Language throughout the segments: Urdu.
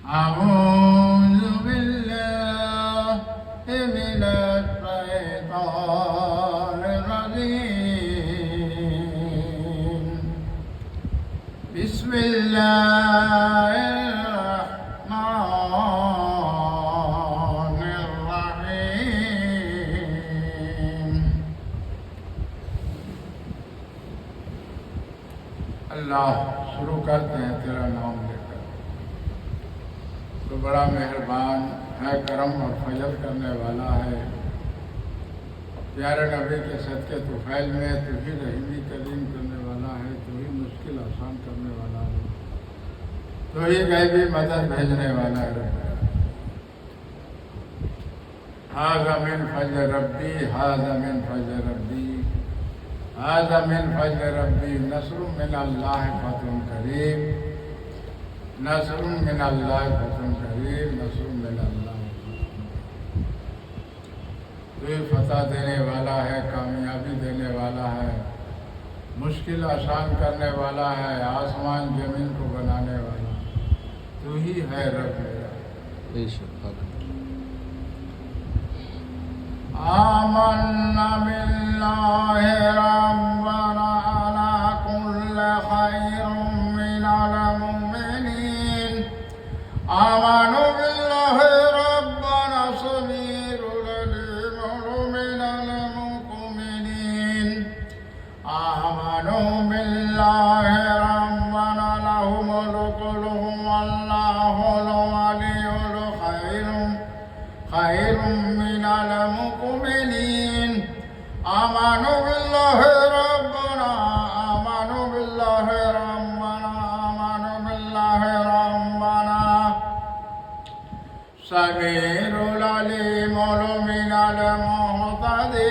أعوذ بالله من الشيطان الرجيم بسم الله الرحمن الرحيم اللہ شروع کرتے ہیں تیرا نام لے کر، تو بڑا مہربان ہے، کرم اور فضل کرنے والا ہے۔ پیارے نبی کے صدقے طفیل میں تو ہی رحیمی کریم کرنے والا ہے، تو ہی مشکل آسان کرنے والا ہے، تو ہی غیبی مدد بھیجنے والا ہے۔ ھذا من فضل ربی، ھذا من فضل ربی، ھذا من فضل ربی، نصر من اللہ فتح قریب، نصر من اللہ فتح قریب، نصر من اللہ۔ تو یہ فتح دینے والا ہے، کامیابی دینے والا ہے، مشکل آسان کرنے والا ہے، آسمان زمین کو بنانے والا، تو ہی ہے رب میرا۔ آمنا باللہ ربنا علی کل خیر من المؤمنین، آمنوا باللہ ربنا صغیر العلم من المؤمنین، آمنوا باللہ ربنا له ملک واللہ الولی الخیر خیر من المؤمنین، آمنوا باللہ ربنا، آمنوا باللہ ربنا، آمنوا باللہ ربنا صغیر العلیم من المعتدین،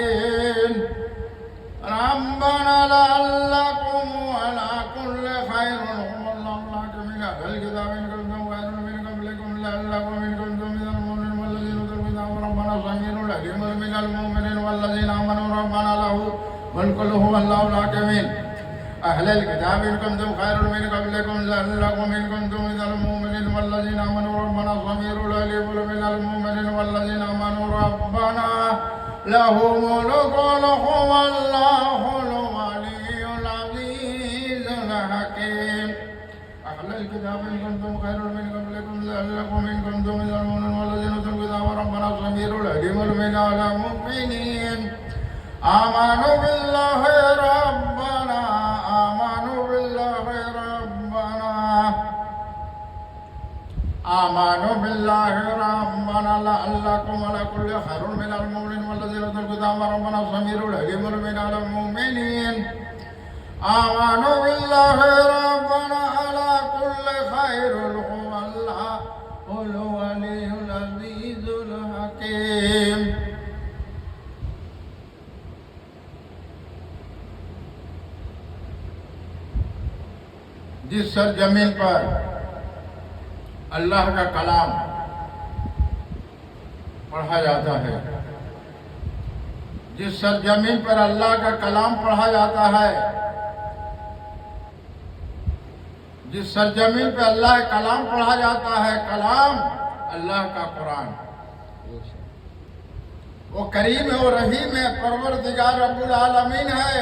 ربنا لعلکم ولا کل خیر واللہ من اہل الکتاب ان کنتم خیر من قبلکم لعلکم ان کنتم من المؤمنین والذین اوتوا الکتاب ربنا صغیر العلیم من المؤمنین والذین آمنوا ربنا له ملک واللہ الحاکمین، اہل الکتاب ان کنتم خیر من قبلکم لعلکم ان کنتم من المؤمنین والذین آمنوا ربنا صغیر العلیم من المؤمنین والذین آمنوا ربنا له ملک واللہ الولی العزیز الحکیم، اہل الکتاب ان کنتم خیر من قبلکم لعلکم ان کنتم من المؤمنین والذین اوتوا الکتاب ربنا صغیر العلیم من المؤمنین، آمنوا باللہ ربنا، آمنوا باللہ ربنا، آمنوا باللہ ربنا لعلکم ولا کل خیر من المؤمنین والذین اوتوا الکتاب ربنا صغیر العلیم من المؤمنین، آمنوا باللہ ربنا علی کل خیر واللہ الولی العزیز الحکیم۔ جس سرزمین پر اللہ کا کلام پڑھا جاتا ہے، جس سرزمین پر اللہ کا کلام پڑھا جاتا ہے، جس سرزمین پہ اللہ کا کلام پڑھا جاتا ہے، کلام اللہ کا قرآن، وہ کریم ہے، وہ رحیم ہے، پروردگار رب العالمین ہے،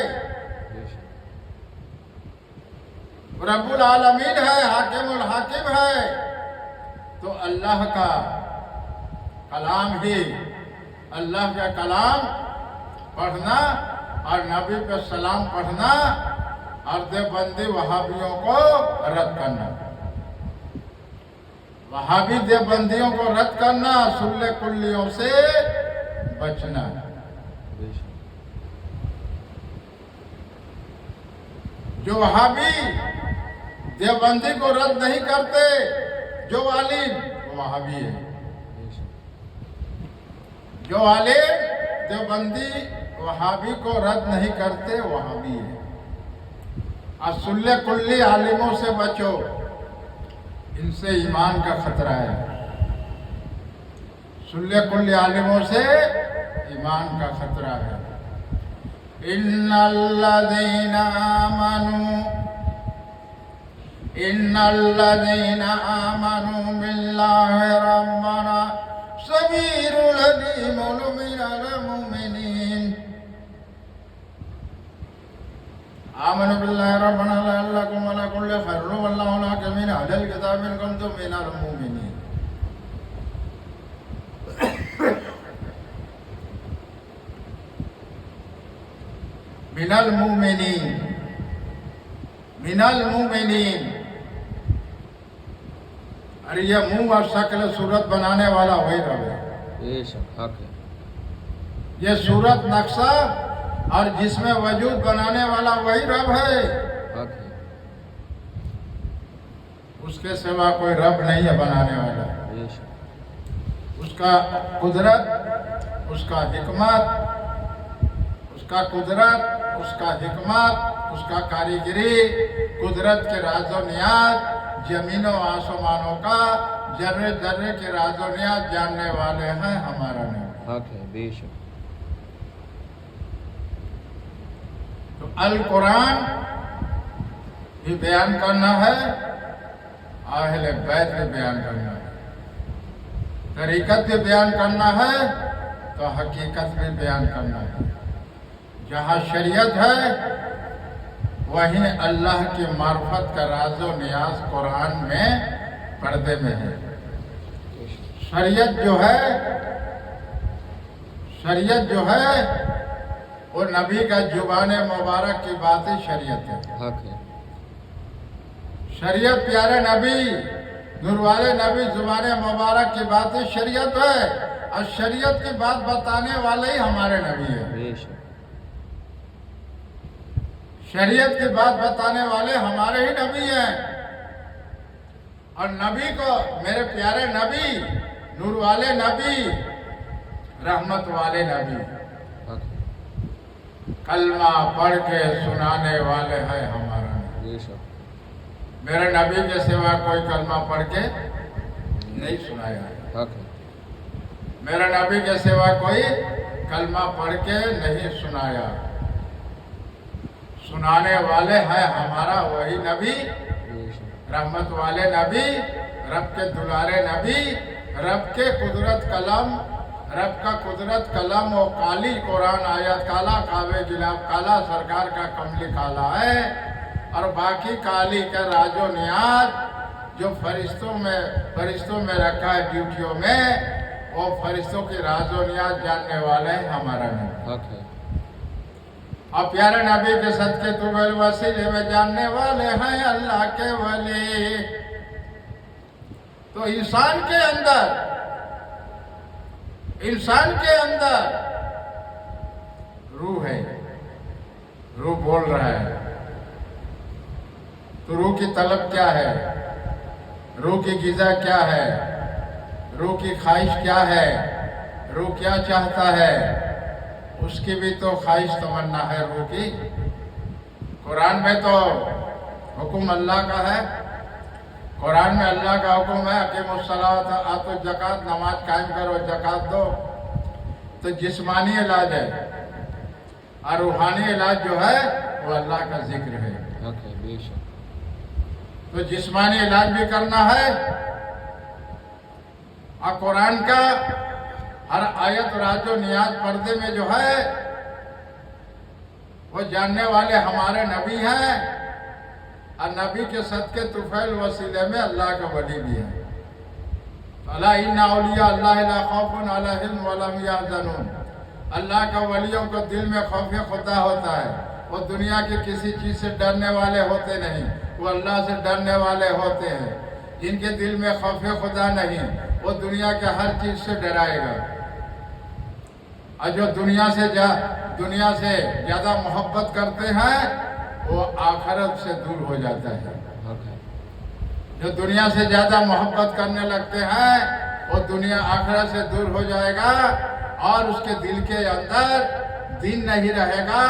رب العالمین ہے، حاکم الحاکم ہے۔ تو اللہ کا کلام ہی، اللہ کا کلام پڑھنا اور نبی پہ سلام پڑھنا اور دیوبندی وہابیوں کو رد کرنا، وہابی دیوبندیوں کو رد کرنا، سلے کلیوں سے بچنا۔ جو وہابی دیوبندی کو رد نہیں کرتے، جو عالم وہ وہابی ہے، جو عالم دیوبندی وہابی کو رد نہیں کرتے وہابی ہے۔ اور سلے کلی عالموں سے بچو، ان سے ایمان کا خطرہ ہے، سلے کلی عالموں سے ایمان کا خطرہ ہے۔ ان الذین آمنوا ان الذين آمنوا بالله ربنا سمير العليم من المؤمنين آمنوا بالله ربنا لعلكم على كل خير والله لكم من أهل الكتاب إن كنتم من المؤمنين من المؤمنين من المؤمنين ارے یہ منہ اور شکل صورت بنانے والا وہی رب ہے. یہ صورت نقشہ اور جس میں وجود بنانے والا وہی رب ہے. اس کے سوا کوئی رب نہیں ہے بنانے والا. اس کا قدرت، اس کا حکمت، اس کا قدرت، اس کا حکمت، اس کا کاریگری، قدرت کے راز و نیاز، زمین و آسمانوں کا ذرے ذرے کے راز و نیاز جاننے والے ہیں ہمارا نام. بے شک. تو القرآن بھی بیان کرنا ہے، اہل بیت بھی بیان کرنا ہے، طریقت بھی بیان کرنا ہے تو حقیقت بھی بیان کرنا ہے. جہاں شریعت ہے وہیں اللہ کی معرفت کا راز و نیاز قرآن میں پردے میں ہے. شریعت جو ہے وہ نبی کا زبان مبارک کی بات شریعت ہے. شریعت پیارے نبی، نور والے نبی زبان مبارک کی بات شریعت ہے، اور شریعت کی بات بتانے والے ہی ہمارے نبی ہیں. شریعت کی بات بتانے والے ہمارے ہی نبی ہیں. اور نبی کو میرے پیارے نبی، نور والے نبی، رحمت والے نبی، کلمہ پڑھ کے سنانے والے ہیں ہمارا نبی. میرے نبی کے سوا کوئی کلمہ پڑھ کے نہیں سنایا. میرے نبی کے سوا کوئی کلمہ پڑھ کے نہیں سنایا. سنانے والے ہیں ہمارا وہی نبی، رحمت والے نبی، رب کے دلارے نبی، رب کے قدرت کلام، رب کا قدرت کلام و کالی قرآن آیت کالا کعبے جلاب کالا سرکار کا کملی کالا ہے. اور باقی کالی کا راز و نیاز جو فرشتوں میں رکھا ہے ڈیوٹیوں میں، وہ فرشتوں کی راز و نیاز جاننے والے ہیں ہمارا نبی. اور پیارے نبی کے صدقے طول وسیلے میں جاننے والے ہیں اللہ کے ولی. تو انسان کے اندر روح ہے، روح بول رہا ہے. تو روح کی طلب کیا ہے؟ روح کی غذا کیا ہے؟ روح کی خواہش کیا ہے؟ روح کیا چاہتا ہے؟ اس کی بھی تو خواہش تمنا ہے روح کی. قرآن میں تو حکم اللہ کا ہے. قرآن میں اللہ کا حکم ہے اقیموا الصلاۃ آتوا الزکوٰۃ، نماز قائم کرو، زکوٰۃ دو. تو جسمانی علاج ہے، اور روحانی علاج جو ہے وہ اللہ کا ذکر ہے. تو جسمانی علاج بھی کرنا ہے، اور قرآن کا ہر آیت راز و نیاز پردے میں جو ہے وہ جاننے والے ہمارے نبی ہیں. اور نبی کے صدقے طفیل وسیلے میں اللہ کا ولی بھی ہے. الا ان اولیاء اللہ لا خوف علیہم ولا هم يحزنون. اللہ کا ولیوں کو دل میں خوف خدا ہوتا ہے. وہ دنیا کی کسی چیز سے ڈرنے والے ہوتے نہیں، وہ اللہ سے ڈرنے والے ہوتے ہیں. جن کے دل میں خوف خدا نہیں، وہ دنیا کے ہر چیز سے ڈرائے گا. اور جو دنیا سے زیادہ محبت کرتے ہیں وہ آخرت سے دور ہو جاتا ہے. جو دنیا سے زیادہ محبت کرنے لگتے ہیں وہ دنیا آخرت سے دور ہو جائے گا، اور اس کے دل کے اندر دین نہیں رہے گا.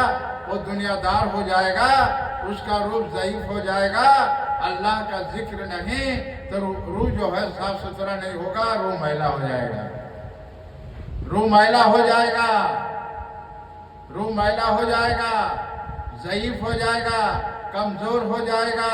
وہ دنیا دار ہو جائے گا، اس کا روح ضعیف ہو جائے گا. اللہ کا ذکر نہیں تو روح جو ہے صاف ستھرا نہیں ہوگا، روح میلا ہو جائے گا. روح میلا ہو جائے گا، روح میلا ہو جائے گا، ضعیف ہو جائے گا، کمزور ہو جائے گا.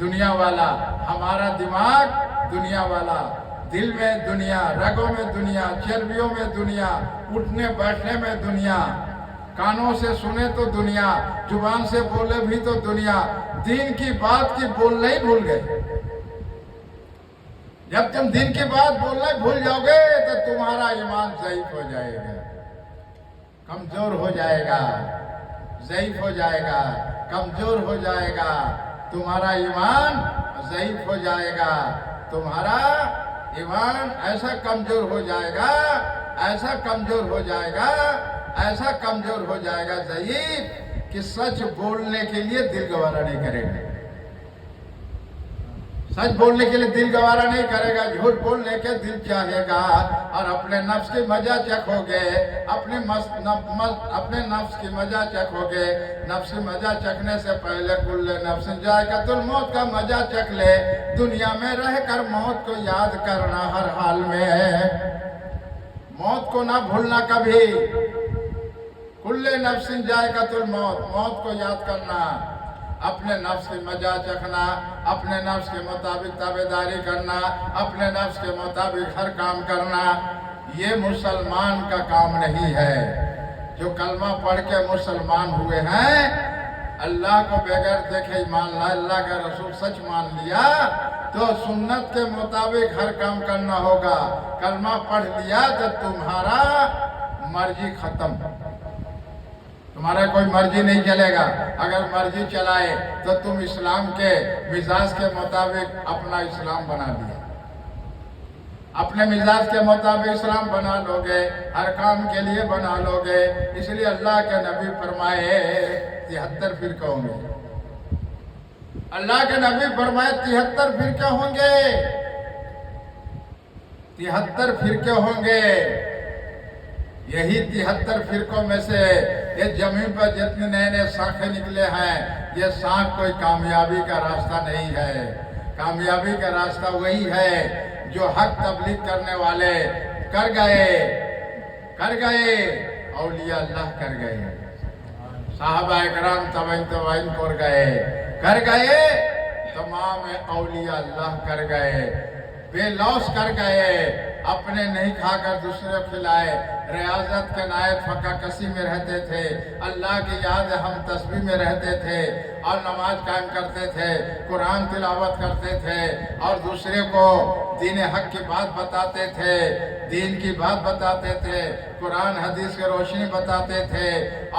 دنیا والا، ہمارا دماغ دنیا والا، دل میں دنیا، رگوں میں دنیا، چربیوں میں دنیا، اٹھنے بیٹھنے میں دنیا، کانوں سے سنے تو دنیا، زبان سے بولے بھی تو دنیا، دین کی بات کی بولنا ہی بھول گئے۔ جب تم دین کی بات بولنا بھول جاؤ گے تو تمہارا ایمان ضعیف ہو جائے گا، کمزور ہو جائے گا، ضعیف ہو جائے گا، کمزور ہو جائے گا، تمہارا ایمان ضعیف ہو جائے گا، تمہارا ایمان ایسا کمزور ہو جائے گا، ایسا کمزور ہو جائے گا، ایسا کمزور ہو جائے گا ضعیف کہ سچ بولنے کے لیے دل گوارا نہیں کرے گا، سچ بولنے کے لیے دل گوارا نہیں کرے گا، جھوٹ بولنے کے دل چاہے گا، اور اپنے نفس کی مزہ چکھو گے، اپنے نفس کی مزہ چکھو گے، نفس کی مزہ چکھنے سے پہلے کل نفس ذائقۃ الموت کا مزہ چکھ لے، دنیا میں رہ کر موت کو یاد کرنا ہر حال میں، موت کو نہ بھولنا کبھی، کل نفس ذائقۃ الموت، موت کو یاد کرنا، اپنے نفس کی مزہ چکھنا، اپنے نفس کے مطابق تابعداری کرنا، اپنے نفس کے مطابق ہر کام کرنا، یہ مسلمان کا کام نہیں ہے۔ جو کلمہ پڑھ کے مسلمان ہوئے ہیں، اللہ کو بغیر دیکھے ایمان لا، اللہ کا رسول سچ مان لیا تو سنت کے مطابق ہر کام کرنا ہوگا۔ کلمہ پڑھ لیا تو تمہارا مرضی ختم، تمہارا کوئی مرضی نہیں چلے گا۔ اگر مرضی چلائے تو تم اسلام کے مزاج کے مطابق اپنا اسلام بنا لیا، اپنے مزاج کے مطابق اسلام بنا لو گے، ہر کام کے لیے بنا لو گے۔ اس لیے اللہ کے نبی فرمائے 73 فرقے ہوں گے، اللہ کے نبی فرمائے 73 فرقے ہوں گے، 73 فرقے ہوں گے۔ یہی 73 فرقوں میں سے یہ زمین پر جتنے نئے نئے ساکھیں نکلے ہیں، یہ ساکھ کوئی کامیابی کا راستہ نہیں ہے۔ کامیابی کا راستہ وہی ہے جو حق تبلیغ کرنے والے کر گئے، اولیاء اللہ کر گئے، صحابہ اکرام تابعین کر گئے، تمام اولیاء اللہ کر گئے، بے لوث کر گئے، اپنے نہیں کھا کر دوسرے کھلائے، ریاضت کے نائب فقہ کسی میں رہتے تھے، اللہ کی یاد ہم تسبیح میں رہتے تھے، اور نماز قائم کرتے تھے، قرآن تلاوت کرتے تھے، اور دوسرے کو دین حق کی بات بتاتے تھے، دین کی بات بتاتے تھے، قرآن حدیث کی روشنی بتاتے تھے،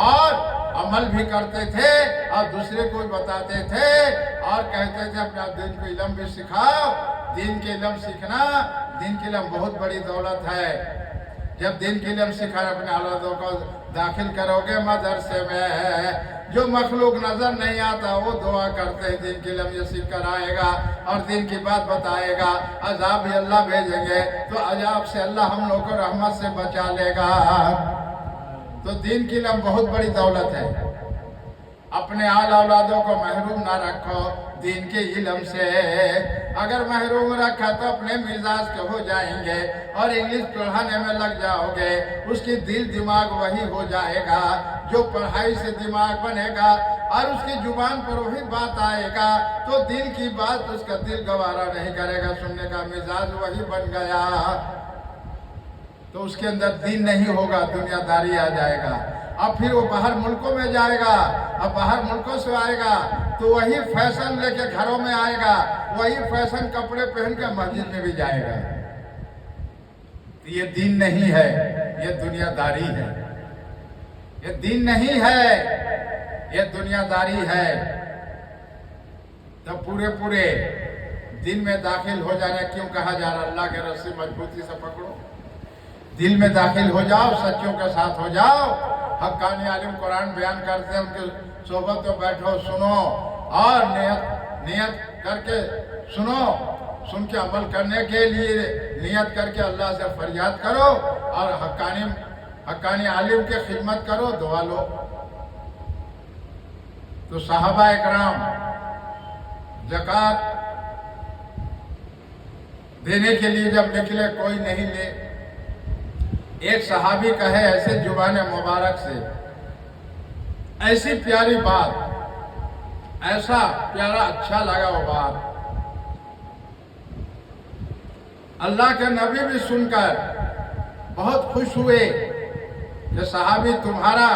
اور عمل بھی کرتے تھے، اور دوسرے کو بھی بتاتے تھے، اور کہتے تھے اپنا دین کو علم بھی سکھاؤ۔ دین کے علم سیکھنا، دین کے علم بہت بڑی دولت ہے۔ جب دین کے علم سکھائے اپنے اولادوں کو داخل کرو گے مدرسے میں، جو مخلوق نظر نہیں آتا وہ دعا کرتے ہیں دین کے علم یہ سیکھ کر آئے گا اور دین کی بات بتائے گا، عذاب بھی اللہ بھیجیں گے تو عذاب سے اللہ ہم لوگ کو رحمت سے بچا لے گا۔ تو دین کی علم بہت بڑی دولت ہے، اپنے آل اولادوں کو محروم نہ رکھو دین کے علم سے۔ اگر محروم رکھا تو اپنے مزاج کے ہو جائیں گے اور انگلش پڑھانے میں لگ جاؤ گے، اس کی دل دماغ وہی ہو جائے گا جو پڑھائی سے دماغ بنے گا، اور اس کی زبان پر وہی بات آئے گا تو دل کی بات اس کا دل گوارا نہیں کرے گا، سننے کا مزاج وہی بن گیا تو اس کے اندر دین نہیں ہوگا، دنیا داری آ جائے گا۔ اب پھر وہ باہر ملکوں میں جائے گا، اب باہر ملکوں سے آئے گا تو وہی فیشن لے کے گھروں میں آئے گا، وہی فیشن کپڑے پہن کے مسجد میں بھی جائے گا۔ یہ دین نہیں ہے، یہ دنیا داری ہے، یہ دین نہیں ہے، یہ دنیا داری ہے۔ تو پورے دل میں داخل ہو جانا کیوں کہا جا رہا؟ اللہ کے رسی مضبوطی سے پکڑو، دل میں داخل ہو جاؤ، سچوں کے ساتھ ہو جاؤ۔ حقانی عالم قرآن بیان کرتے ہیں، ان کی صحبت میں بیٹھو، سنو، اور نیت کر کے سنو، سن کے عمل کرنے کے لیے نیت کر کے اللہ سے فریاد کرو، اور حقانی عالم کی خدمت کرو، دعا لو۔ تو صحابہ اکرام زکوٰۃ دینے کے لیے جب نکلے، کوئی نہیں لے، ایک صحابی کہے ایسے زبان مبارک سے ایسی پیاری بات، ایسا پیارا اچھا لگا وہ بات. اللہ کے نبی بھی سن کر بہت خوش ہوئے کہ صحابی تمہارا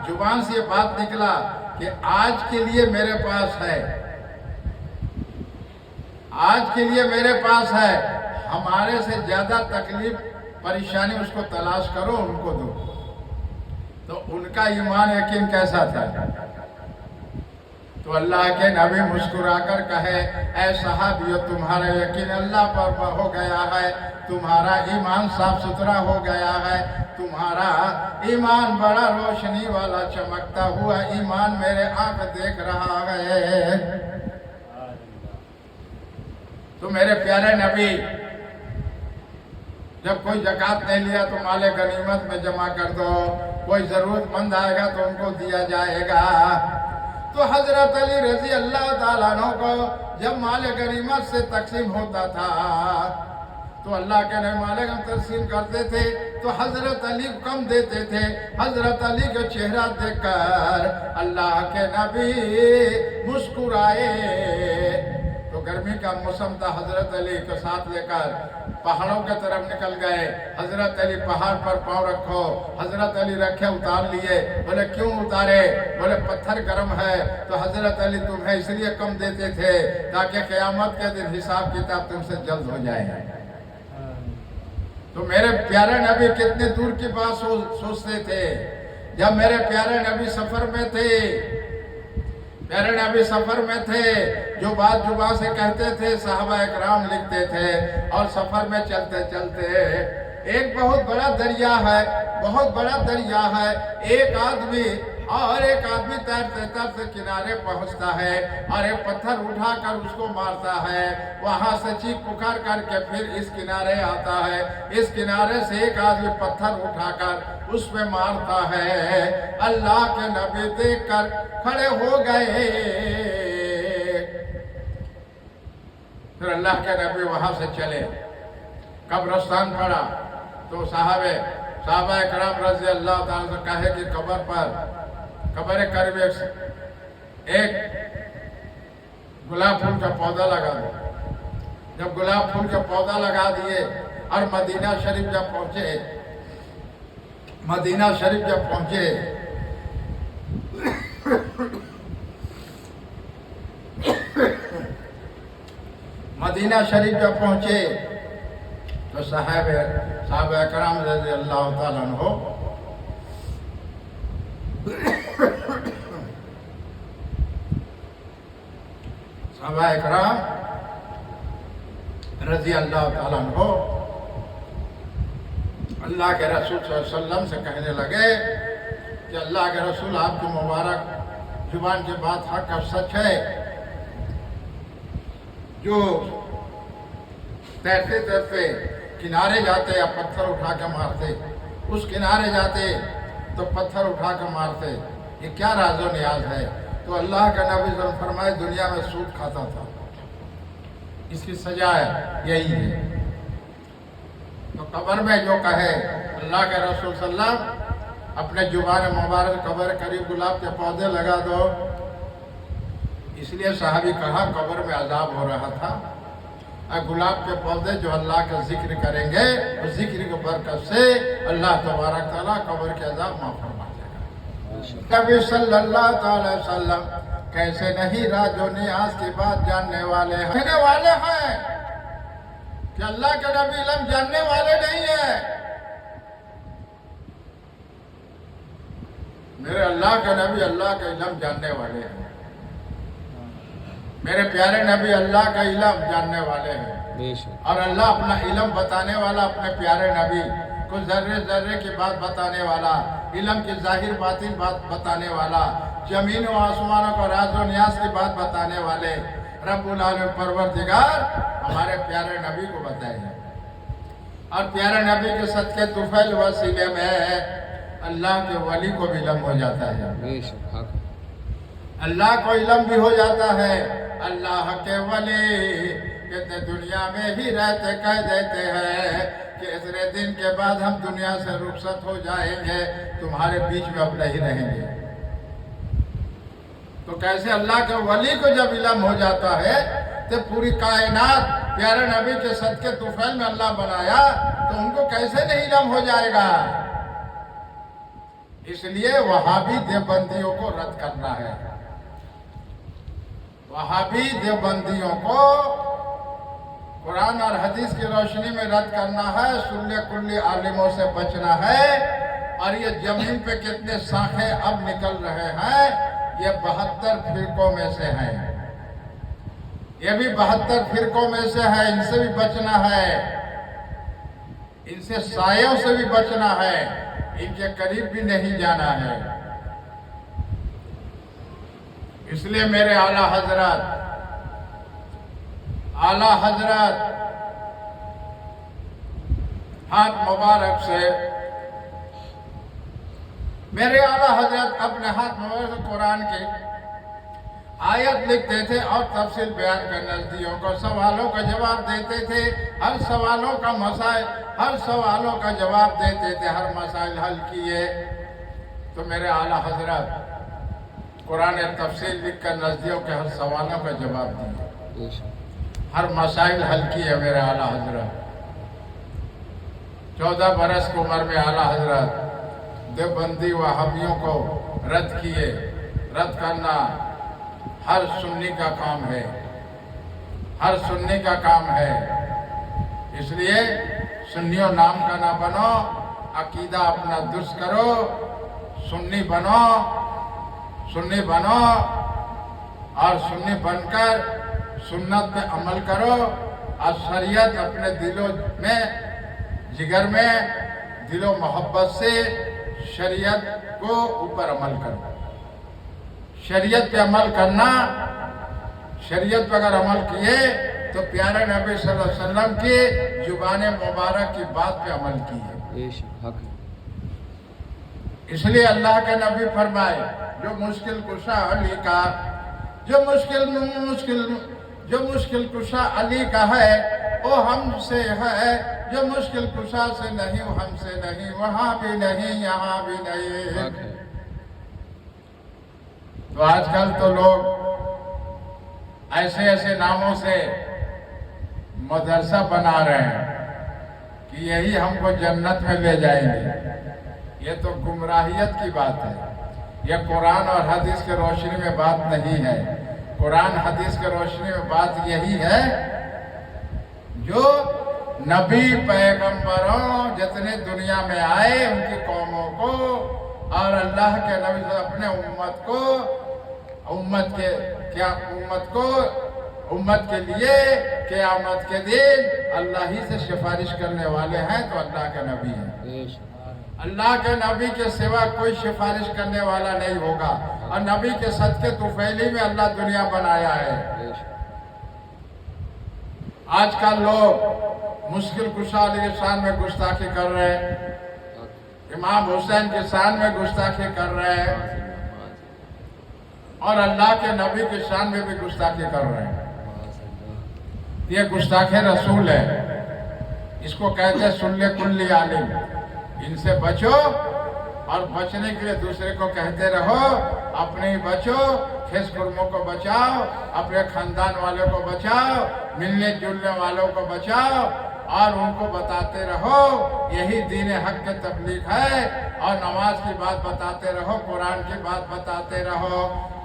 زبان سے یہ بات نکلا کہ آج کے لیے میرے پاس ہے، آج کے لیے میرے پاس ہے، ہمارے سے زیادہ تکلیف پریشانی اس کو تلاش کرو، ان کو دو. تو ان کا ایمان یقین کیسا تھا؟ تو اللہ کے نبی مسکرا کر کہے اے صحابیو تمہارا یقین اللہ پر ہو گیا ہے، تمہارا ایمان صاف ستھرا ہو گیا ہے، تمہارا ایمان بڑا روشنی والا چمکتا ہوا ایمان میرے آنکھ دیکھ رہا ہے. تو میرے پیارے نبی جب کوئی زکوٰۃ نہیں لیا تو مال غنیمت میں جمع کر دو، کوئی ضرورت مند آئے گا تو ان کو دیا جائے گا. تو حضرت علی رضی اللہ تعالیٰ عنہ کو جب مال غنیمت سے تقسیم ہوتا تھا تو اللہ کے نبی مال غنیمت تقسیم کرتے تھے تو حضرت علی کم دیتے تھے. حضرت علی کا چہرہ دیکھ کر اللہ کے نبی مسکرائے. تو گرمی کا موسم تھا، حضرت علی کو ساتھ لے کر پہاڑوں کی طرف نکل گئے. حضرت علی پہاڑ پر پاؤں رکھو، حضرت علی رکھے اتار لیے. بولے کیوں اتارے؟ بولے پتھر گرم ہے. تو حضرت علی تمہیں اس لیے کم دیتے تھے تاکہ قیامت کے دن حساب کتاب تم سے جلد ہو جائے. تو میرے پیارے نبی کتنے دور کی بات سوچتے تھے. جب میرے پیارے نبی سفر میں تھے، پیارے نبی سفر میں تھے، جو بات زبان سے کہتے تھے صحابہ اکرام لکھتے تھے. اور سفر میں چلتے چلتے ایک بہت بڑا دریا ہے، بہت بڑا دریا ہے. ایک آدمی تیرتے تیرتے کنارے پہنچتا ہے اور ایک پتھر اٹھا کر اس کو مارتا ہے. وہاں سے چیخ پکار کر کے پھر اس کنارے آتا ہے. اس کنارے سے ایک آدمی پتھر اٹھا کر اس پہ مارتا ہے. اللہ کے نبی دیکھ کر کھڑے ہو گئے. پھر اللہ کے نبی وہاں سے چلے، قبرستان پڑا. تو صحابہ کرام رضی اللہ تعالیٰ سے کہے کہ قبر قریب ایک گلاب پھول کا پودا لگا دو. جب گلاب پھول کا پودا لگا دیے اور مدینہ شریف جب پہنچے، مدینہ شریف جب پہنچے مدینہ شریف جب پہنچے تو صحابہ کرام رضی اللہ تعالیٰ عنہ صحابہ کرام رضی اللہ تعالیٰ عنہ اللہ کے رسول صلی اللہ علیہ وسلم سے کہنے لگے کہ اللہ کے رسول آپ کی مبارک زبان کی بات حق اور سچ ہے. جو تیرتے تیرتے کنارے جاتے یا پتھر اٹھا کے مارتے، اس کنارے جاتے تو پتھر اٹھا کے مارتے، یہ کیا راز و نیاز ہے؟ تو اللہ کا نبی صلی اللہ علیہ وسلم فرمائے دنیا میں سود کھاتا تھا، اس کی سزا یہی ہے. تو قبر میں جو کہے اللہ کے رسول صلی اللہ علیہ وسلم اپنے زبان مبارک قبر قریب گلاب کے پودے لگا دو. اس لیے صحابی کہا قبر میں عذاب ہو رہا تھا، گلاب کے پودے جو اللہ کا ذکر کریں گے اس ذکر کی برکت سے اللہ تبارک تعالیٰ قبر کے عذاب معاف فرما دے گا. نبی صلی اللہ تعالی وسلم کیسے نہیں راز و نیاز کی بات جاننے والے ہیں کہ اللہ کے نبی علم جاننے والے نہیں ہیں. میرے اللہ کے نبی اللہ کا علم جاننے والے ہیں. میرے پیارے نبی اللہ کا علم جاننے والے ہیں، اور اللہ اپنا علم بتانے والا اپنے پیارے نبی کو ذرے ذرے کی بات بتانے والا، علم کی ظاہر باطن بات بتانے والا، زمین و آسمانوں کو راز و نیاز کی بات بتانے والے رب العالمین پروردگار ہمارے پیارے نبی کو بتائے ہیں. اور پیارے نبی کے صدقے طفیل وسیلے میں اللہ کے ولی کو بھی علم ہو جاتا ہے، اللہ کو علم بھی ہو جاتا ہے. اللہ کے ولی کہتے دنیا میں ہی رہتے کہہ دیتے ہیں کہ اتنے دن کے بعد ہم دنیا سے رخصت ہو جائیں گے، تمہارے بیچ میں اب نہیں رہیں گے. تو کیسے اللہ کے ولی کو جب علم ہو جاتا ہے تو پوری کائنات پیارے نبی کے صدقے طفیل میں اللہ بنایا تو ان کو کیسے نہیں علم ہو جائے گا؟ اس لیے وہابی دیوبندیوں کو رد کرنا ہے، وہابی دیوبندیوں کو قرآن اور حدیث کی روشنی میں رد کرنا ہے، سلے کلی عالموں سے بچنا ہے۔ اور یہ زمین پہ کتنے شاخیں اب نکل رہے ہیں، یہ 72 فرقوں میں سے ہیں، یہ بھی 72 فرقوں میں سے ہے، ان سے بھی بچنا ہے، ان سے سایوں سے بھی بچنا ہے، ان کے قریب بھی نہیں جانا ہے۔ اس لیے میرے اعلیٰ حضرت ہاتھ مبارک سے، میرے اعلیٰ حضرت اپنے ہاتھ مبارک سے قرآن کی آیت لکھتے تھے اور تفصیل بیان کر نزدیوں کو سوالوں کا جواب دیتے تھے، ہر سوالوں کا جواب دیتے تھے، ہر مسائل حل کیے۔ تو میرے اعلیٰ حضرت قرآن تفصیل لکھ کر نزدیوں کے ہر سوالوں کا جواب دیے، ہر مسائل حل کیے میرے اعلیٰ حضرت۔ 14 برس کی عمر میں اعلیٰ حضرت دیوبندی وہابیوں کو رد کیے۔ رد کرنا ہر سنی کا کام ہے، ہر سنی کا کام ہے۔ اس لیے سنیوں نام کا نہ بنو، عقیدہ اپنا درست کرو، سنی بنو اور سنی بن کر سنت پہ عمل کرو اور شریعت اپنے دلوں میں، جگر میں، دل و محبت سے شریعت کو اوپر عمل کرو۔ شریعت پہ عمل کرنا، شریعت پہ اگر عمل کیے تو پیارے نبی صلی اللہ علیہ وسلم کی زبان مبارک کی بات پہ عمل کیے۔ اس لیے اللہ کے نبی فرمائے جو مشکل کشا علی کا، جو مشکل کشا علی کا ہے وہ ہم سے ہے، جو مشکل کشا سے نہیں وہ ہم سے نہیں، وہاں بھی نہیں یہاں بھی نہیں۔ تو آج کل تو لوگ ایسے ناموں سے مدرسہ بنا رہے ہیں کہ یہی ہم کو جنت میں لے جائیں گے۔ یہ تو گمراہیت کی بات ہے، یہ قرآن اور حدیث کے روشنی میں بات نہیں ہے۔ قرآن حدیث کے روشنی میں بات یہی ہے جو نبی پیغمبروں جتنے دنیا میں آئے ان کی قوموں کو اور اللہ کے نبی سے اپنے امت کے لیے قیامت کے دن اللہ ہی سے سفارش کرنے والے ہیں تو اللہ کے نبی ہیں۔ اللہ کے نبی کے سوا کوئی سفارش کرنے والا نہیں ہوگا، اور نبی کے صدقے طفیلی میں اللہ دنیا بنایا ہے۔ آج کل لوگ مشکل کشا علی کے شان میں گستاخی کر رہے ہیں، امام حسین کے شان میں گستاخی کر رہے ہیں، اور اللہ کے نبی کے شان میں بھی گستاخی کر رہے ہیں۔ یہ گستاخ رسول ہے، اس کو کہتے ہیں سلے کلی عالم۔ ان سے بچو، اور بچنے کے لیے دوسرے کو کہتے رہو، اپنے ہی بچو، کھیس قرموں کو بچاؤ، اپنے خاندان والوں کو بچاؤ، ملنے جلنے والوں کو بچاؤ، اور ان کو بتاتے رہو یہی دین حق کے تبلیغ ہے، اور نماز کی بات بتاتے رہو، قرآن کی بات بتاتے رہو،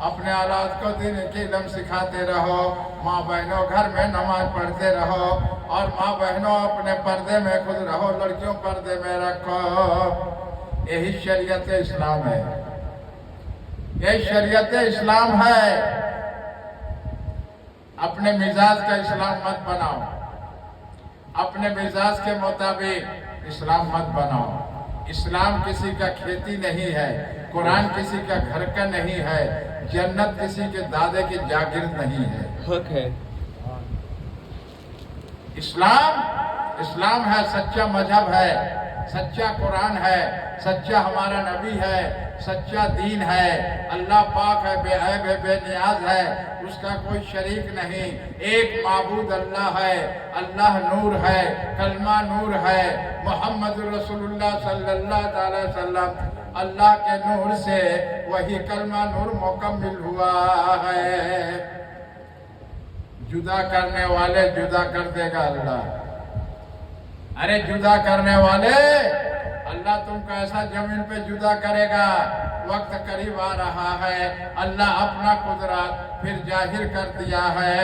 اپنے اولاد کو دین کی علم سکھاتے رہو، ماں بہنوں گھر میں نماز پڑھتے رہو، اور ماں بہنوں اپنے پردے میں خود رہو، لڑکیوں پردے میں رکھو۔ یہی شریعت اسلام ہے، یہی شریعت اسلام ہے۔ اپنے مزاج کا اسلام مت بناؤ، اپنے مزاج کے مطابق اسلام مت بناؤ۔ اسلام کسی کا کھیتی نہیں ہے، قرآن کسی کا گھر کا نہیں ہے، جنت کسی کے دادے کی جاگیر نہیں ہے۔ حق ہے اسلام ہے، سچا مذہب ہے۔ سچا قرآن ہے، سچا ہمارا نبی ہے، سچا دین ہے، اللہ پاک ہے، بے عیب ہے، بے نیاز ہے، اس کا کوئی شریک نہیں، ایک معبود اللہ ہے، اللہ نور ہے، کلمہ نور ہے، محمد رسول اللہ صلی اللہ تعالی وسلم اللہ کے نور سے وہی کلمہ نور مکمل ہوا ہے۔ جدا کرنے والے جدا کر دے گا اللہ، ارے جدا کرنے والے اللہ تم کو ایسا زمین پہ جدا کرے گا۔ وقت قریب آ رہا ہے، اللہ اپنا قدرت پھر ظاہر کر دیا ہے۔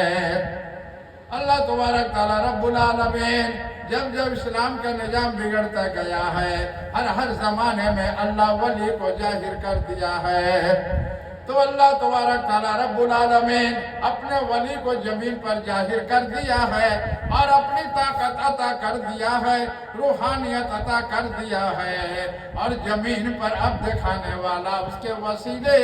اللہ تبارک تعالیٰ رب العالمین جب جب اسلام کا نظام بگڑتا گیا ہے، ہر زمانے میں اللہ ولی کو ظاہر کر دیا ہے۔ تو اللہ تبارک تعالیٰ رب العالمین اپنے ولی کو زمین پر ظاہر کر دیا ہے اور اپنی طاقت عطا کر دیا ہے، روحانیت عطا کر دیا ہے، اور زمین پر اب دکھانے والا اس کے وسیلے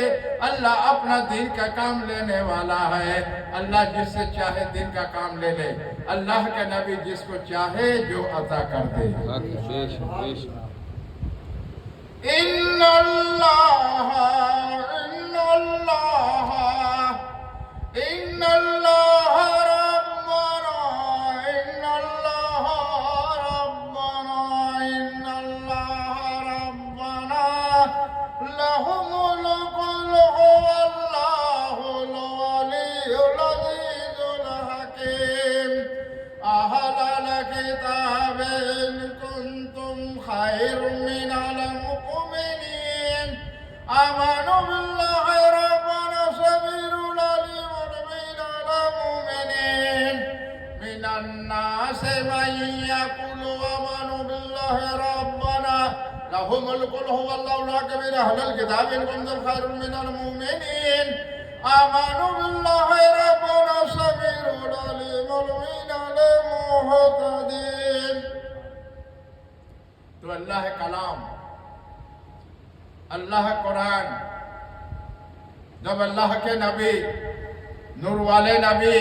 اللہ اپنا دین کا کام لینے والا ہے۔ اللہ جس سے چاہے دین کا کام لے لے، اللہ کے نبی جس کو چاہے جو عطا کر دے۔ ان اللہ ربنا ان اللہ ربنا لہ ملک هو اللہ الولی العزیز الحکیم اہل الکتاب ان کنتم خیر من المؤمنین آمنوا باللہ ربنا صبروا من الناس من يقول آمنوا بالله ربنا له ملك هو الله الحكيم أهل الكتاب إن كنتم خير من المؤمنين آمنوا بالله ربنا صبروا من المهتدين۔ تو اللہ کلام، اللہ قرآن، جب اللہ کے نبی نور والے نبی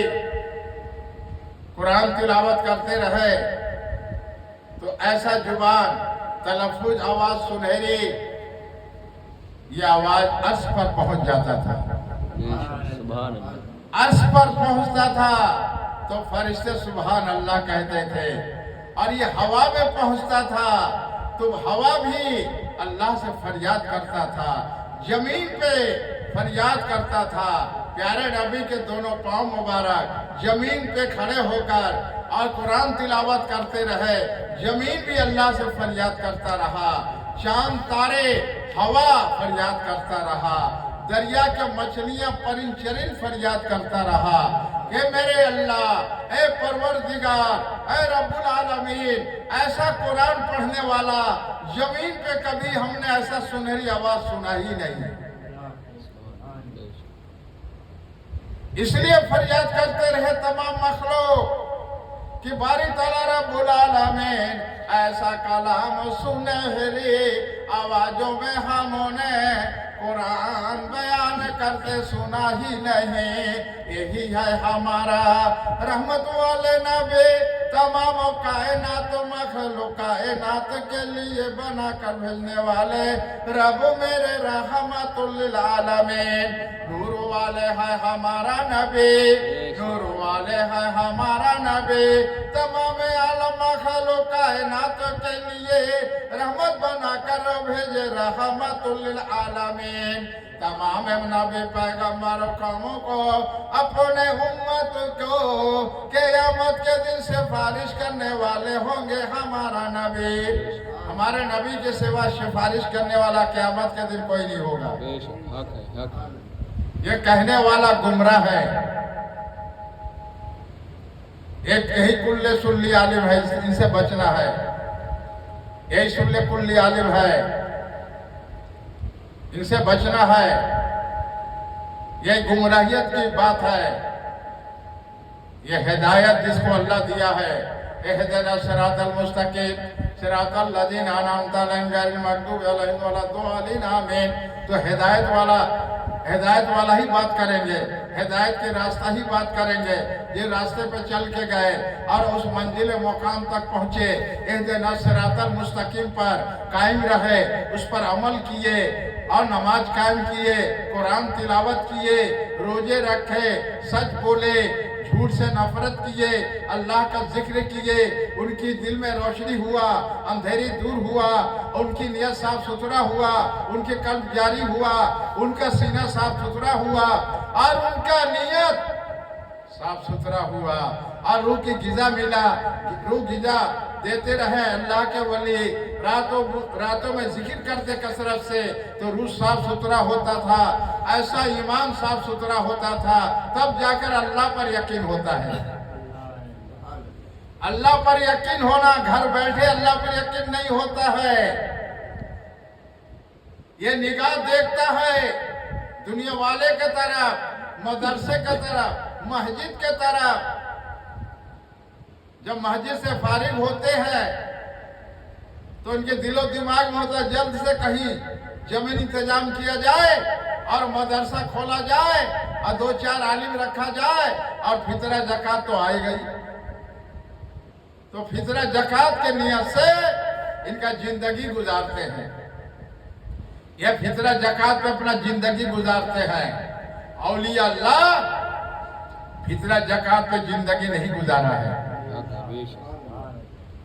قرآن تلاوت کرتے رہے تو ایسا زبان، تلفظ، آواز سنہری، یہ آواز عرش پر پہنچ جاتا تھا، عرش پر پہنچتا تھا تو فرشتے سبحان اللہ کہتے تھے، اور یہ ہوا میں پہنچتا تھا تو ہوا بھی اللہ سے فریاد کرتا تھا، زمین پہ فریاد کرتا تھا۔ پیارے نبی کے دونوں پاؤں مبارک زمین پہ کھڑے ہو کر اور قرآن تلاوت کرتے رہے، زمین بھی اللہ سے فریاد کرتا رہا، چاند تارے ہوا فریاد کرتا رہا، دریا کے مچھلیاں پرند چرند فریاد کرتا رہا کہ میرے اللہ، اے پروردگار، اے رب العالمین، ایسا قرآن پڑھنے والا زمین پہ کبھی ہم نے ایسا سنہری آواز سنا ہی نہیں۔ اس لیے فریاد کرتے رہے تمام مخلوق کہ باری تعالیٰ رب العالمین ایسا کلام سنہری آوازوں میں ہم نے قرآن بیان کرتے سنا ہی نہیں۔ یہی ہے ہمارا رحمت والے نبی، تمام کائنات مخلوق کائنات کے لیے بنا کر بھیجنے والے رب میرے رحمت للعالمین۔ نور والے ہے ہمارا نبی، نور والے ہے ہمارا نبی، تمام عالم مخلوق کائنات کے لیے رحمت بنا کر بھیجے رحمت للعالمین۔ تمام نبی پیغمبر قوموں کو، اپنے امت کو قیامت کے دن سفارش کرنے والے ہوں گے ہمارا نبی۔ ہمارے نبی کے سوا سفارش کرنے والا قیامت کے دن کوئی نہیں ہوگا۔ یہ کہنے والا گمراہ ہے، ایک یہی کل سلی عالم ہے، ان سے بچنا ہے، یہی سلی کلی عالم ہے، ان سے بچنا ہے، یہ گمراہیت کی بات ہے۔ یہ ہدایت جس کو اللہ دیا ہے، اہدنا الصراط المستقیم صراط الذین انعمت علیہم غیر المغضوب علیہم ولا الضالین آمین۔ تو ہدایت والا ہدایت والا ہی بات کریں گے، ہدایت کے راستہ ہی بات کریں گے۔ یہ راستے پہ چل کے گئے اور اس منزل مقام تک پہنچے، اہدنا الصراط المستقیم پر قائم رہے، اس پر عمل کیے اور نماز قائم کیے، قرآن تلاوت کیے، روزے رکھے، سچ بولے، جھوٹ سے نفرت کیے، اللہ کا ذکر کیے، ان کی دل میں روشنی ہوا، اندھیری دور ہوا، ان کی نیت صاف ستھرا ہوا، ان کے قلب جاری ہوا، ان کا سینہ صاف ستھرا ہوا اور ان کا نیت صاف ستھرا ہوا اور روح کی غذا ملا، روح غذا دیتے رہے اللہ کے ولی، راتوں میں ذکر کرتے کثرت سے تو روح صاف ستھرا ہوتا تھا، ایسا ایمان صاف ستھرا ہوتا تھا، تب جا کر اللہ پر یقین ہوتا ہے۔ اللہ پر یقین ہونا، گھر بیٹھے اللہ پر یقین نہیں ہوتا ہے۔ یہ نگاہ دیکھتا ہے دنیا والے کے طرف، مدرسے کے طرف، مسجد کے طرف۔ جب مسجد سے فارغ ہوتے ہیں تو ان کے دل و دماغ میں ہوتا ہے جلد سے کہیں زمین انتظام کیا جائے اور مدرسہ کھولا جائے اور 2-4 عالم رکھا جائے اور فطرہ زکوٰۃ تو آئے گئی۔ تو فطرہ زکوٰۃ کے نیت سے ان کا زندگی گزارتے ہیں، یہ فطرہ زکوٰۃ پہ اپنا زندگی گزارتے ہیں۔ اولیاء اللہ فطرہ زکوٰۃ پہ زندگی نہیں گزارا ہے،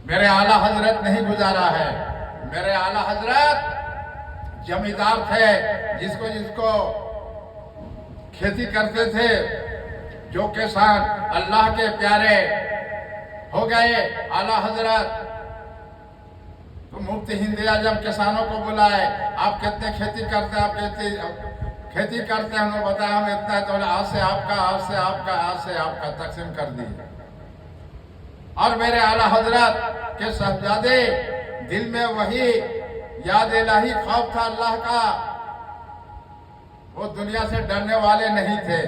میرے اعلیٰ حضرت نہیں گزارا ہے۔ میرے اعلیٰ حضرت جمیندار تھے، جس کو کھیتی کرتے تھے، جو کسان اللہ کے پیارے ہو گئے اعلیٰ حضرت، تو مفتی ہند اعظم کسانوں کو بلائے، آپ کتنے کھیتی کرتے ہیں؟ آپ کھیتی کرتے ہیں؟ انہوں نے بتایا ہم اتنا ہے، تو آج سے آپ کا، آج سے آپ کا، آج سے آپ کا تقسیم کر دی۔ اور میرے اعلیٰ حضرت کے صاحبزادے دل میں وہی یاد الہی خوف تھا اللہ کا، وہ دنیا سے ڈرنے والے نہیں تھے،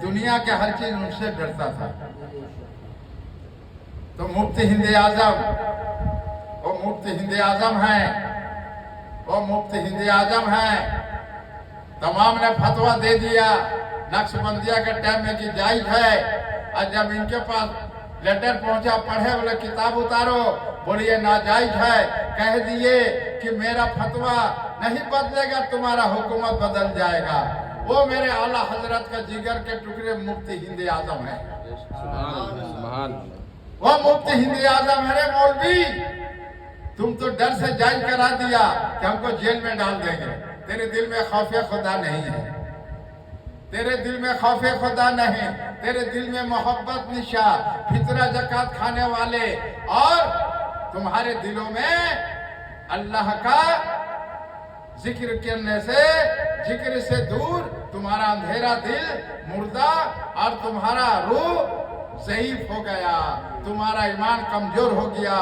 دنیا کے ہر چیز ان سے ڈرتا تھا۔ تو مفتی ہند اعظم، وہ مفتی ہند اعظم ہیں، وہ مفتی ہند اعظم ہیں، تمام نے فتویٰ دے دیا نقش بندیہ کے ٹائم میں کہ جائز ہے، اور جب ان کے پاس لیٹر پہنچا، پڑھے، بولے کتاب اتارو، بولے یہ ناجائز ہے، کہہ دیے کہ میرا فتویٰ نہیں بدلے گا، تمہارا حکومت بدل جائے گا۔ وہ میرے اعلیٰ حضرت کا جگر کے ٹکڑے مفتی ہند اعظم ہیں، وہ مفتی ہند اعظم ہے۔ مولوی تم تو ڈر سے جائز کرا دیا کہ ہم کو جیل میں ڈال دیں گے، تیرے دل میں خوف خدا نہیں ہے، تیرے دل میں خوف خدا نہیں، تیرے دل میں محبت نشا، فطرہ زکوٰۃ کھانے والے، اور تمہارے دلوں میں اللہ کا ذکر کرنے سے، ذکر سے دور تمہارا اندھیرا دل مردہ اور تمہارا روح ضعیف ہو گیا، تمہارا ایمان کمزور ہو گیا،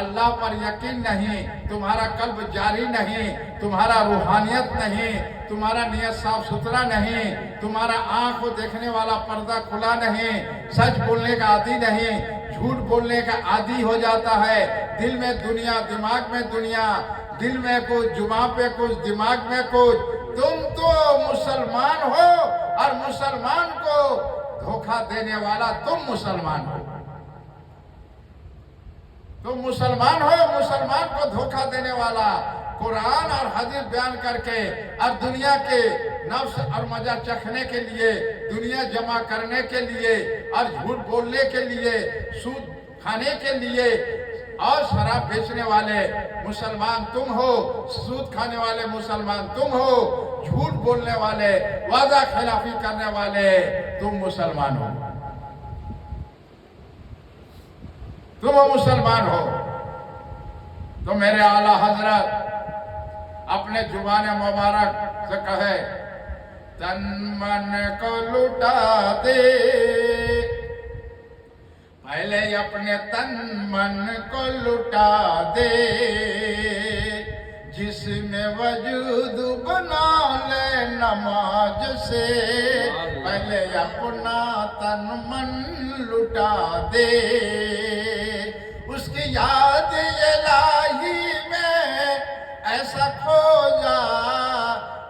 اللہ پر یقین نہیں، تمہارا قلب جاری نہیں، تمہارا روحانیت نہیں، تمہارا نیت صاف ستھرا نہیں، تمہارا آنکھ کو دیکھنے والا پردہ کھلا نہیں، سچ بولنے کا عادی نہیں، جھوٹ بولنے کا عادی ہو جاتا ہے، دل میں دنیا، دماغ میں دنیا، دل میں کچھ، زبان پہ کچھ، دماغ میں کچھ۔ تم تو مسلمان ہو اور مسلمان کو دھوکہ دینے والا تم مسلمان ہو، تم مسلمان ہو، مسلمان کو دھوکہ دینے والا۔ قرآن اور حدیث بیان کر کے اور دنیا کے نفس اور مزہ چکھنے کے لیے، دنیا جمع کرنے کے لیے اور جھوٹ بولنے کے لیے، سود کھانے کے لیے اور شراب بیچنے والے مسلمان تم ہو، سود کھانے والے مسلمان تم ہو، جھوٹ بولنے والے، وعدہ خلافی کرنے والے تم مسلمان ہو، تم مسلمان ہو۔ تو میرے اعلیٰ حضرت اپنے زبان مبارک سے کہے، تن من کو لٹا دے، پہلے اپنے تن من کو لٹا دے، جس میں وجود بنا لے نماز سے، پہلے اپنا تن من لٹا دے، اس کی یاد الہی میں ایسا کھو جا،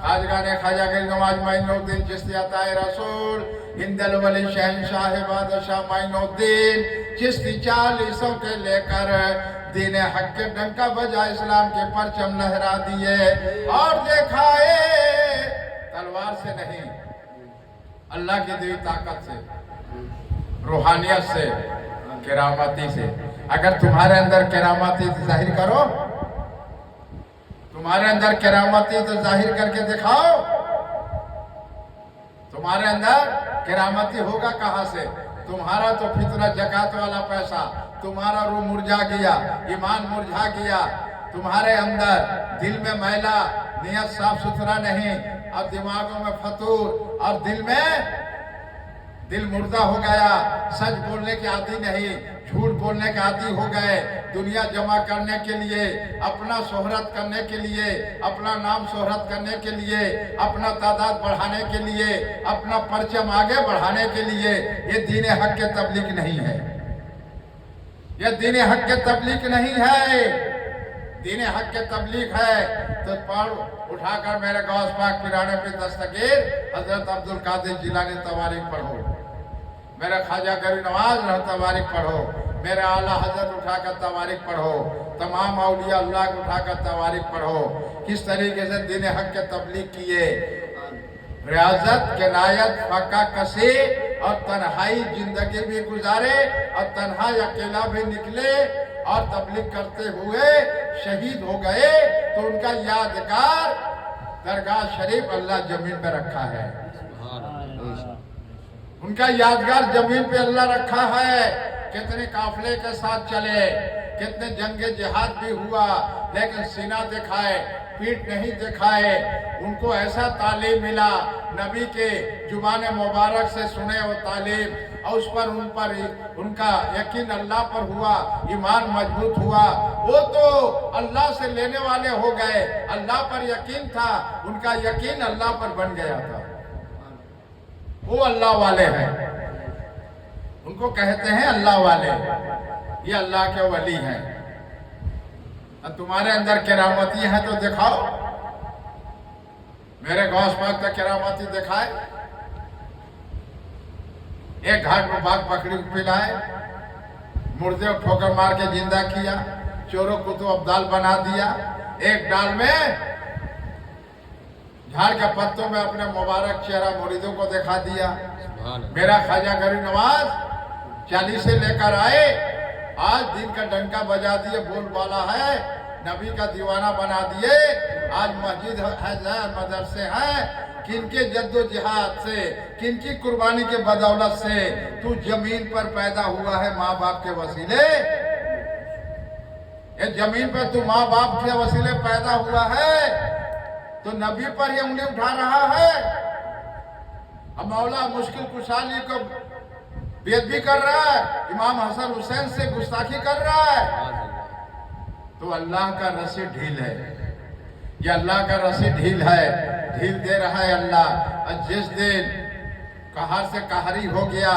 خواجہ نے خواجہ گری نواز معین الدین چشتی عطا رسول ہندل ولی شہنشاہ بادشاہ معین الدین چشتی 40 کے لے کر دین حق کے ڈنکا بجا اسلام کے پرچم لہرا دیے اور دکھائے تلوار سے نہیں، اللہ کی دی طاقت سے، روحانیت سے، کرامتی سے۔ اگر تمہارے اندر کرامتی ظاہر کرو، تمہارے اندر کرامتی تو ظاہر کر کے دکھاؤ۔ تمہارے اندر کرامتی ہوگا کہاں سے؟ تمہارا تو فطرہ زکات والا پیسہ، تمہارا روح مرجھا گیا، ایمان مرجھا گیا، تمہارے اندر دل میں میلا، نیت صاف ستھرا نہیں، اب دماغوں میں فتور اور دل مردہ ہو گیا، سچ بولنے کے عادی نہیں، جھوٹ بولنے کے عادی ہو گئے، دنیا جمع کرنے کے لیے، اپنا شہرت کرنے کے لیے، اپنا نام شہرت کرنے کے لیے، اپنا تعداد بڑھانے کے لیے، اپنا پرچم آگے بڑھانے کے لیے، یہ دین حق کے تبلیغ نہیں ہے، یہ دین حق کے تبلیغ نہیں ہے، دین حق کے تبلیغ ہے تو پڑھ اٹھا کر میرے غوث پاک پیرانے پہ دستگیر حضرت عبدالقادر جیلانی تواریخ پڑھو، میرے خواجہ گری نواز رحمۃ تواریخ پڑھو، میرے اعلیٰ حضرت اٹھا کر تواریخ پڑھو، تمام اولیاء اللہ کو اٹھا کر تواریخ پڑھو، کس طریقے سے دین حق کے تبلیغ کیے، ریاضت، کنایت، فقہ کشی اور تنہائی زندگی بھی گزارے اور تنہا اکیلا بھی نکلے اور تبلیغ کرتے ہوئے شہید ہو گئے، تو ان کا یادگار درگاہ شریف اللہ زمین پہ رکھا ہے، ان کا یادگار زمین پہ اللہ رکھا ہے۔ کتنے قافلے کے ساتھ چلے، کتنے جنگ جہاد بھی ہوا، لیکن سینہ دکھائے، پیٹھ نہیں دکھائے، ان کو ایسا تعلیم ملا، نبی کے زبان مبارک سے سنے وہ تعلیم، اور اس پر ان کا یقین اللہ پر ہوا، ایمان مضبوط ہوا، وہ تو اللہ سے لینے والے ہو گئے، اللہ پر یقین تھا، ان کا یقین اللہ پر بن گیا تھا، وہ اللہ والے ہیں، ان کو کہتے ہیں اللہ والے، یہ اللہ کے ولی ہیں۔ تمہارے اندر کرامتی ہے تو دکھاؤ، میرے غوث پاک کا کرامتی دکھائے، ایک گھاٹ میں باغ بکری کو پلائے، مردے کو ٹھوکر مار کے زندہ کیا، چوروں کو تو ابدال بنا دیا، ایک ڈال میں جھاڑ کے پتوں میں اپنے مبارک چہرہ مریدوں کو دکھا دیا۔ میرا خواجہ گری نواز 40 سے لے کر آئے، آج دین کا ڈنکا بجا دیے، بول بالا ہے، نبی کا دیوانہ بنا دیے، آج مسجد ہے، مدرسے ہیں، کن کے جد و جہاد سے، کن کی قربانی کے بدولت سے تو زمین پر پیدا ہوا ہے، ماں باپ کے وسیلے، یہ زمین پر تو ماں باپ کے وسیلے پیدا ہوا ہے، تو نبی پر یہ انگلی اٹھا رہا ہے، اب مولا مشکل کشالی کو بے ادبی کر رہا ہے، امام حسن حسین سے گستاخی کر رہا ہے، تو اللہ کا رسی ڈھیل ہے، یہ اللہ کا رسی ڈھیل ہے، ڈھیل دے رہا ہے اللہ، اور جس دن قہر سے قہری ہو گیا،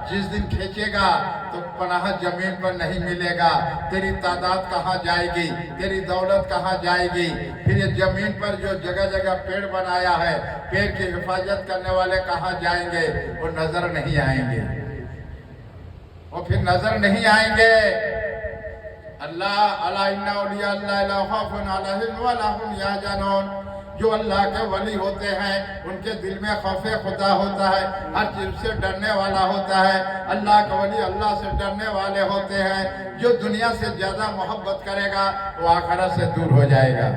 جس دن کھینچے گا تو پناہ زمین پر نہیں ملے گا، تیری تعداد کہاں جائے گی، تیری دولت کہاں جائے گی، پھر یہ زمین پر جو جگہ جگہ پیڑ بنایا ہے، پیڑ کی حفاظت کرنے والے کہاں جائیں گے، وہ نظر نہیں آئیں گے، وہ پھر نظر نہیں آئیں گے۔ اللہ الا ان اولیاء اللہ لا خوف علیہم ولا هم یحزنون، جو اللہ کے ولی ہوتے ہیں ان کے دل میں خوف خدا ہوتا ہے، ہر چیز سے ڈرنے والا ہوتا ہے، اللہ کا ولی اللہ سے ڈرنے والے ہوتے ہیں، جو دنیا سے زیادہ محبت کرے گا وہ آخرت سے دور ہو جائے گا۔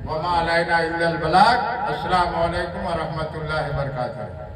وما علینا الا البلاغ۔ السلام علیکم ورحمۃ اللہ وبرکاتہ۔